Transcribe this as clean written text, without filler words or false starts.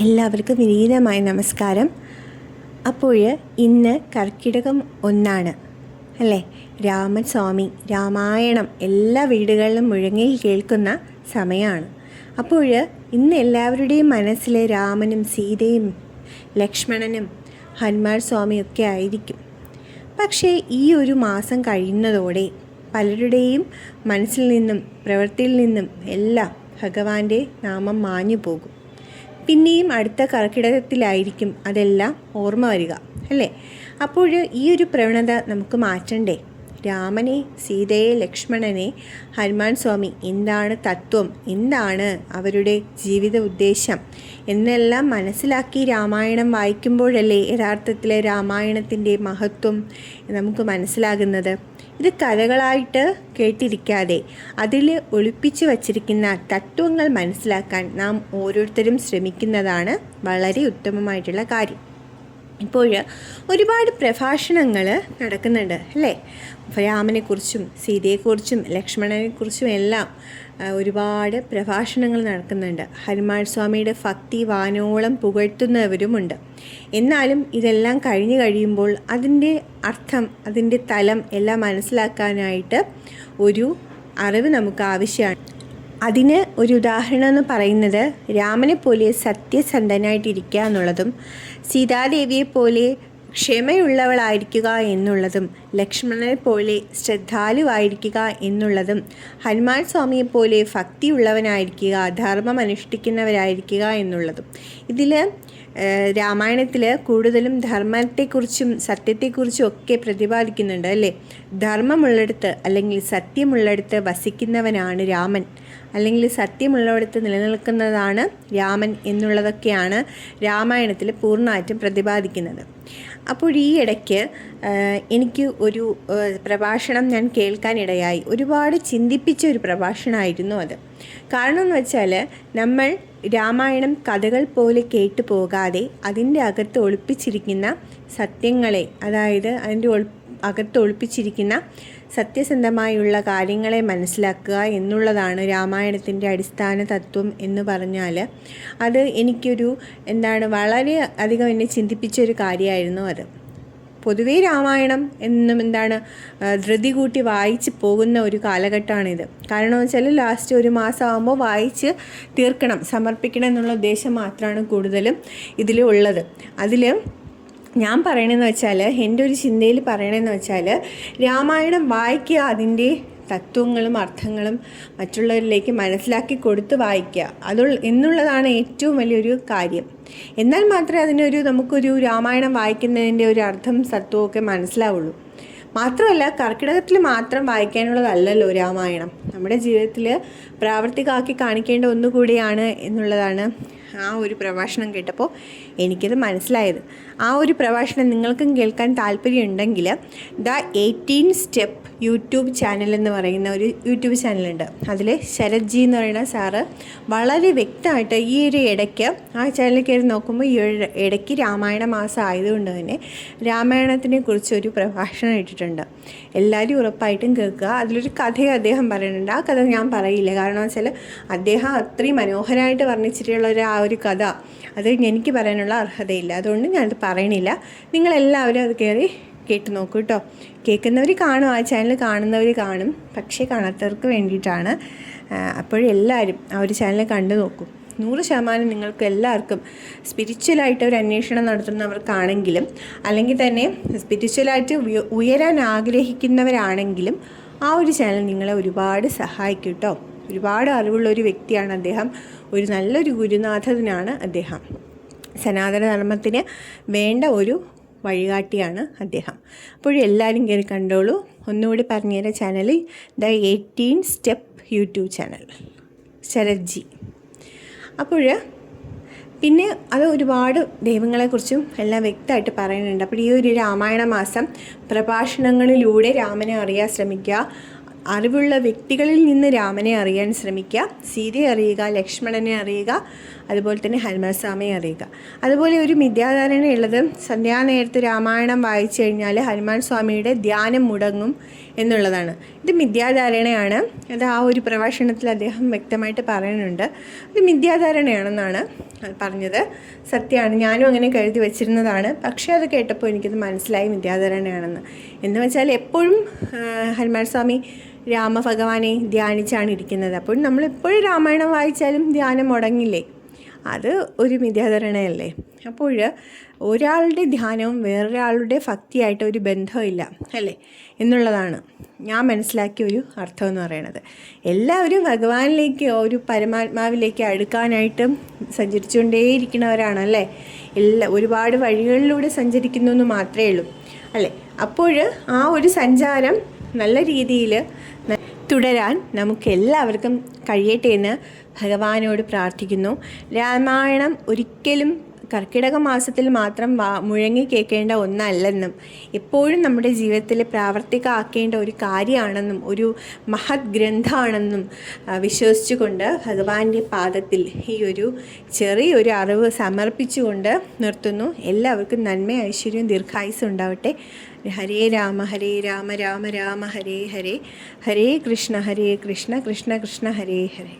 എല്ലാവർക്കും വിനീതമായ നമസ്കാരം. അപ്പോൾ ഇന്ന് കർക്കിടകം 1 അല്ലേ? രാമസ്വാമി രാമായണം എല്ലാ വീടുകളിലും മുഴങ്ങിൽ കേൾക്കുന്ന സമയമാണ്. അപ്പോൾ ഇന്ന് എല്ലാവരുടെയും മനസ്സിൽ രാമനും സീതയും ലക്ഷ്മണനും ഹനുമാൻ സ്വാമിയൊക്കെ ആയിരിക്കും. പക്ഷേ ഈ ഒരു മാസം കഴിയുന്നതോടെ പലരുടെയും മനസ്സിൽ നിന്നും പ്രവൃത്തിയിൽ നിന്നും എല്ലാം ഭഗവാന്റെ നാമം മാഞ്ഞു പോകും. പിന്നെയും അടുത്ത കർക്കിടകത്തിലായിരിക്കും അതെല്ലാം ഓർമ്മ വരിക, അല്ലേ? അപ്പോൾ ഈ ഒരു പ്രവണത നമുക്ക് മാറ്റണ്ടേ? രാമനെ, സീതയെ, ലക്ഷ്മണനെ, ഹനുമാൻ സ്വാമി എന്താണ് തത്വം, എന്താണ് അവരുടെ ജീവിത ഉദ്ദേശം എന്നെല്ലാം മനസ്സിലാക്കി രാമായണം വായിക്കുമ്പോഴല്ലേ യഥാർത്ഥത്തിൽ രാമായണത്തിൻ്റെ മഹത്വം നമുക്ക് മനസ്സിലാകുന്നത്. ഇത് കഥകളായിട്ട് കേട്ടിരിക്കാതെ അതിൽ ഒളിപ്പിച്ചു വച്ചിരിക്കുന്ന തത്വങ്ങൾ മനസ്സിലാക്കാൻ നാം ഓരോരുത്തരും ശ്രമിക്കുന്നതാണ് വളരെ ഉത്തമമായിട്ടുള്ള കാര്യം. ഇപ്പോൾ ഒരുപാട് പ്രഭാഷണങ്ങൾ നടക്കുന്നുണ്ട്, അല്ലേ? രാമനെക്കുറിച്ചും സീതയെക്കുറിച്ചും ലക്ഷ്മണനെക്കുറിച്ചും എല്ലാം ഒരുപാട് പ്രഭാഷണങ്ങൾ നടക്കുന്നുണ്ട്. ഹനുമാൻ സ്വാമിയുടെ ഭക്തി വാനോളം പുകഴ്ത്തുന്നവരുമുണ്ട്. എന്നാലും ഇതെല്ലാം കഴിഞ്ഞു കഴിയുമ്പോൾ അതിൻ്റെ അർത്ഥം, അതിൻ്റെ തലം എല്ലാം മനസ്സിലാക്കാനായിട്ട് ഒരു അറിവ് നമുക്ക് ആവശ്യമാണ്. അതിന് ഒരു ഉദാഹരണം എന്ന് പറയുന്നത് രാമനെ പോലെ സത്യസന്ധനായിട്ടിരിക്കുക എന്നുള്ളതും സീതാദേവിയെ പോലെ ക്ഷമയുള്ളവളായിരിക്കുക എന്നുള്ളതും ലക്ഷ്മണനെ പോലെ ശ്രദ്ധാലുവായിരിക്കുക എന്നുള്ളതും ഹനുമാൻ സ്വാമിയെപ്പോലെ ഭക്തിയുള്ളവനായിരിക്കുക, ധർമ്മം അനുഷ്ഠിക്കുന്നവരായിരിക്കുക എന്നുള്ളതും. ഇതിൽ രാമായണത്തിൽ കൂടുതലും ധർമ്മത്തെക്കുറിച്ചും സത്യത്തെക്കുറിച്ചും ഒക്കെ പ്രതിപാദിക്കുന്നുണ്ട്, അല്ലേ? ധർമ്മമുള്ളിടത്ത് അല്ലെങ്കിൽ സത്യമുള്ളിടത്ത് വസിക്കുന്നവനാണ് രാമൻ, അല്ലെങ്കിൽ സത്യമുള്ളിടത്ത് നിലനിൽക്കുന്നതാണ് രാമൻ എന്നുള്ളതൊക്കെയാണ് രാമായണത്തിൽ പൂർണ്ണമായിട്ടും പ്രതിപാദിക്കുന്നത്. അപ്പോൾ ഈ ഇടയ്ക്ക് എനിക്ക് ഒരു പ്രഭാഷണം ഞാൻ കേൾക്കാനിടയായി. ഒരുപാട് ചിന്തിപ്പിച്ച ഒരു പ്രഭാഷണമായിരുന്നു അത്. കാരണം എന്ന് വെച്ചാൽ നമ്മൾ രാമായണം കഥകൾ പോലെ കേട്ടു പോകാതെ അതിൻ്റെ അകത്ത് ഒളിപ്പിച്ചിരിക്കുന്ന സത്യങ്ങളെ, അതായത് അതിൻ്റെ അകത്ത് ഒളിപ്പിച്ചിരിക്കുന്ന സത്യസന്ധമായുള്ള കാര്യങ്ങളെ മനസ്സിലാക്കുക എന്നുള്ളതാണ് രാമായണത്തിൻ്റെ അടിസ്ഥാന തത്വം എന്ന് പറഞ്ഞാൽ അത് എനിക്കൊരു വളരെ അധികം എന്നെ ചിന്തിപ്പിച്ചൊരു കാര്യമായിരുന്നു അത്. പൊതുവേ രാമായണം എന്നും ധൃതി കൂട്ടി വായിച്ച് പോകുന്ന ഒരു കാലഘട്ടമാണിത്. കാരണം എന്ന് വെച്ചാൽ ലാസ്റ്റ് ഒരു മാസമാകുമ്പോൾ വായിച്ച് തീർക്കണം, സമർപ്പിക്കണം എന്നുള്ള ഉദ്ദേശം മാത്രമാണ് കൂടുതലും ഇതിലുള്ളത്. അതിൽ ഞാൻ പറയണമെന്ന് വെച്ചാൽ, എൻ്റെ ഒരു ചിന്തയിൽ പറയണമെന്ന് വെച്ചാൽ, രാമായണം വായിക്കുക, അതിൻ്റെ തത്വങ്ങളും അർത്ഥങ്ങളും മറ്റുള്ളവരിലേക്ക് മനസ്സിലാക്കി കൊടുത്ത് വായിക്കുക എന്നുള്ളതാണ് ഏറ്റവും വലിയൊരു കാര്യം. എന്നാൽ മാത്രമേ നമുക്കൊരു രാമായണം വായിക്കുന്നതിൻ്റെ ഒരു അർത്ഥം തത്വമൊക്കെ മനസ്സിലാവുള്ളൂ. മാത്രമല്ല, കർക്കിടകത്തിൽ മാത്രം വായിക്കാനുള്ളതല്ലല്ലോ രാമായണം. നമ്മുടെ ജീവിതത്തിൽ പ്രാവർത്തികമാക്കി കാണിക്കേണ്ട ഒന്നുകൂടിയാണ് എന്നുള്ളതാണ് ആ ഒരു പ്രഭാഷണം കേട്ടപ്പോൾ എനിക്കത് മനസ്സിലായത്. ആ ഒരു പ്രഭാഷണം നിങ്ങൾക്കും കേൾക്കാൻ താല്പര്യമുണ്ടെങ്കിൽ ദ 18 സ്റ്റെപ്പ് യൂട്യൂബ് ചാനൽ എന്ന് പറയുന്ന ഒരു യൂട്യൂബ് ചാനലുണ്ട്. അതിൽ ശരത് ജി എന്ന് പറയുന്ന സാറ് വളരെ വ്യക്തമായിട്ട് ഈ ഒരു ഇടയ്ക്ക് ആ ചാനലിൽ കയറി നോക്കുമ്പോൾ ഈ ഇടയ്ക്ക് രാമായണ മാസം ആയതുകൊണ്ട് തന്നെ രാമായണത്തിനെ കുറിച്ചൊരു പ്രഭാഷണം ഇട്ടിട്ടുണ്ട്. എല്ലാവരും ഉറപ്പായിട്ടും കേൾക്കുക. അതിലൊരു കഥയും അദ്ദേഹം പറയുന്നുണ്ട്. ആ കഥ ഞാൻ പറയില്ല, കാരണം വെച്ചാൽ അദ്ദേഹം അത്രയും മനോഹരമായിട്ട് വർണ്ണിച്ചിട്ടുള്ള ആ ഒരു കഥ അത് എനിക്ക് പറയാനുള്ള അർഹതയില്ല. അതുകൊണ്ട് ഞാനത് പറയണില്ല. നിങ്ങളെല്ലാവരും അത് കയറി കേട്ട് നോക്കൂ കേട്ടോ. കേൾക്കുന്നവർ കാണും, ആ ചാനൽ കാണുന്നവർ കാണും, പക്ഷേ കാണാത്തവർക്ക് വേണ്ടിയിട്ടാണ്. അപ്പോഴെല്ലാവരും ആ ഒരു ചാനൽ കണ്ടു നോക്കും. 100% നിങ്ങൾക്ക് എല്ലാവർക്കും സ്പിരിച്വലായിട്ട് ഒരു അന്വേഷണം നടത്തുന്നവർക്കാണെങ്കിലും അല്ലെങ്കിൽ തന്നെ സ്പിരിച്വലായിട്ട് ഉയരാൻ ആഗ്രഹിക്കുന്നവരാണെങ്കിലും ആ ഒരു ചാനൽ നിങ്ങളെ ഒരുപാട് സഹായിക്കും കേട്ടോ. ഒരുപാട് അറിവുള്ള ഒരു വ്യക്തിയാണ് അദ്ദേഹം. ഒരു നല്ലൊരു ഗുരുനാഥനാണ് അദ്ദേഹം. സനാതന ധർമ്മത്തിന് വേണ്ട ഒരു വഴികാട്ടിയാണ് അദ്ദേഹം. അപ്പോഴെല്ലാവരും കയറി കണ്ടോളൂ. ഒന്നുകൂടി പറഞ്ഞുതരാം, channel the 18 step YouTube channel, Sarath ji. അപ്പോൾ പിന്നെ അത് ഒരുപാട് ദൈവങ്ങളെക്കുറിച്ചും എല്ലാം വ്യക്തമായിട്ട് പറയുന്നുണ്ട്. അപ്പോൾ ഈ ഒരു രാമായണ മാസം പ്രഭാഷണങ്ങളിലൂടെ രാമനെ അറിയാൻ ശ്രമിക്കുക, അറിവുള്ള വ്യക്തികളിൽ നിന്ന് രാമനെ അറിയാൻ ശ്രമിക്കുക, സീതയെ അറിയുക, ലക്ഷ്മണനെ അറിയുക, അതുപോലെ തന്നെ ഹനുമാൻ സ്വാമിയെ അറിയുക. അതുപോലെ ഒരു മിഥ്യാധാരണയുള്ളത് സന്ധ്യാനേരത്ത് രാമായണം വായിച്ചു കഴിഞ്ഞാൽ ഹനുമാൻ സ്വാമിയുടെ ധ്യാനം മുടങ്ങും എന്നുള്ളതാണ്. ഇത് മിഥ്യാധാരണയാണ്. അത് ആ ഒരു പ്രഭാഷണത്തിൽ അദ്ദേഹം വ്യക്തമായിട്ട് പറയുന്നുണ്ട്. ഇത് മിഥ്യാധാരണയാണെന്നാണ് പറഞ്ഞത്. സത്യമാണ്, ഞാനും അങ്ങനെ കരുതി വെച്ചിരുന്നതാണ്. പക്ഷേ അത് കേട്ടപ്പോൾ എനിക്കത് മനസ്സിലായി മിഥ്യാധാരണയാണെന്ന്. എന്ന് വെച്ചാൽ എപ്പോഴും ഹനുമാൻ സ്വാമി രാമഭഗവാനെ ധ്യാനിച്ചാണ് ഇരിക്കുന്നത്. അപ്പോൾ നമ്മളെപ്പോഴും രാമായണം വായിച്ചാലും ധ്യാനം മുടങ്ങില്ലേ? അത് ഒരു മിഥ്യാധാരണയല്ലേ? അപ്പോൾ ഒരാളുടെ ധ്യാനവും വേറൊരാളുടെ ഭക്തിയായിട്ട് ഒരു ബന്ധമില്ല അല്ലേ എന്നുള്ളതാണ് ഞാൻ മനസ്സിലാക്കിയ ഒരു അർത്ഥം എന്ന് പറയുന്നത്. എല്ലാവരും ഭഗവാനിലേക്ക്, ഒരു പരമാത്മാവിലേക്ക് അടുക്കാനായിട്ട് സഞ്ചരിച്ചുകൊണ്ടേയിരിക്കുന്നവരാണല്ലേ. ഒരുപാട് വഴികളിലൂടെ സഞ്ചരിക്കുന്നു എന്ന് മാത്രമേ ഉള്ളൂ അല്ലേ. അപ്പോൾ ആ ഒരു സഞ്ചാരം നല്ല രീതിയിൽ തുടരാൻ നമുക്ക് എല്ലാവർക്കും കഴിയട്ടെ എന്ന് ഭഗവാനോട് പ്രാർത്ഥിക്കുന്നു. രാമായണം ഒരിക്കലും കർക്കിടക മാസത്തിൽ മാത്രം മുഴങ്ങി കേൾക്കേണ്ട ഒന്നല്ലെന്നും എപ്പോഴും നമ്മുടെ ജീവിതത്തിൽ പ്രാവർത്തികമാക്കേണ്ട ഒരു കാര്യമാണെന്നും ഒരു മഹത് ഗ്രന്ഥമാണെന്നും വിശ്വസിച്ചുകൊണ്ട് ഭഗവാന്റെ പാദത്തിൽ ഈ ഒരു ചെറിയൊരു അറിവ് സമർപ്പിച്ചുകൊണ്ട് നിർത്തുന്നു. എല്ലാവർക്കും നന്മ, ഐശ്വര്യവും ദീർഘായുസ്സും ഉണ്ടാവട്ടെ. ഹരേ രാമ രാമ രാമ ഹരേ ഹരേ, ഹരേ കൃഷ്ണ കൃഷ്ണ കൃഷ്ണ ഹരേ ഹരേ.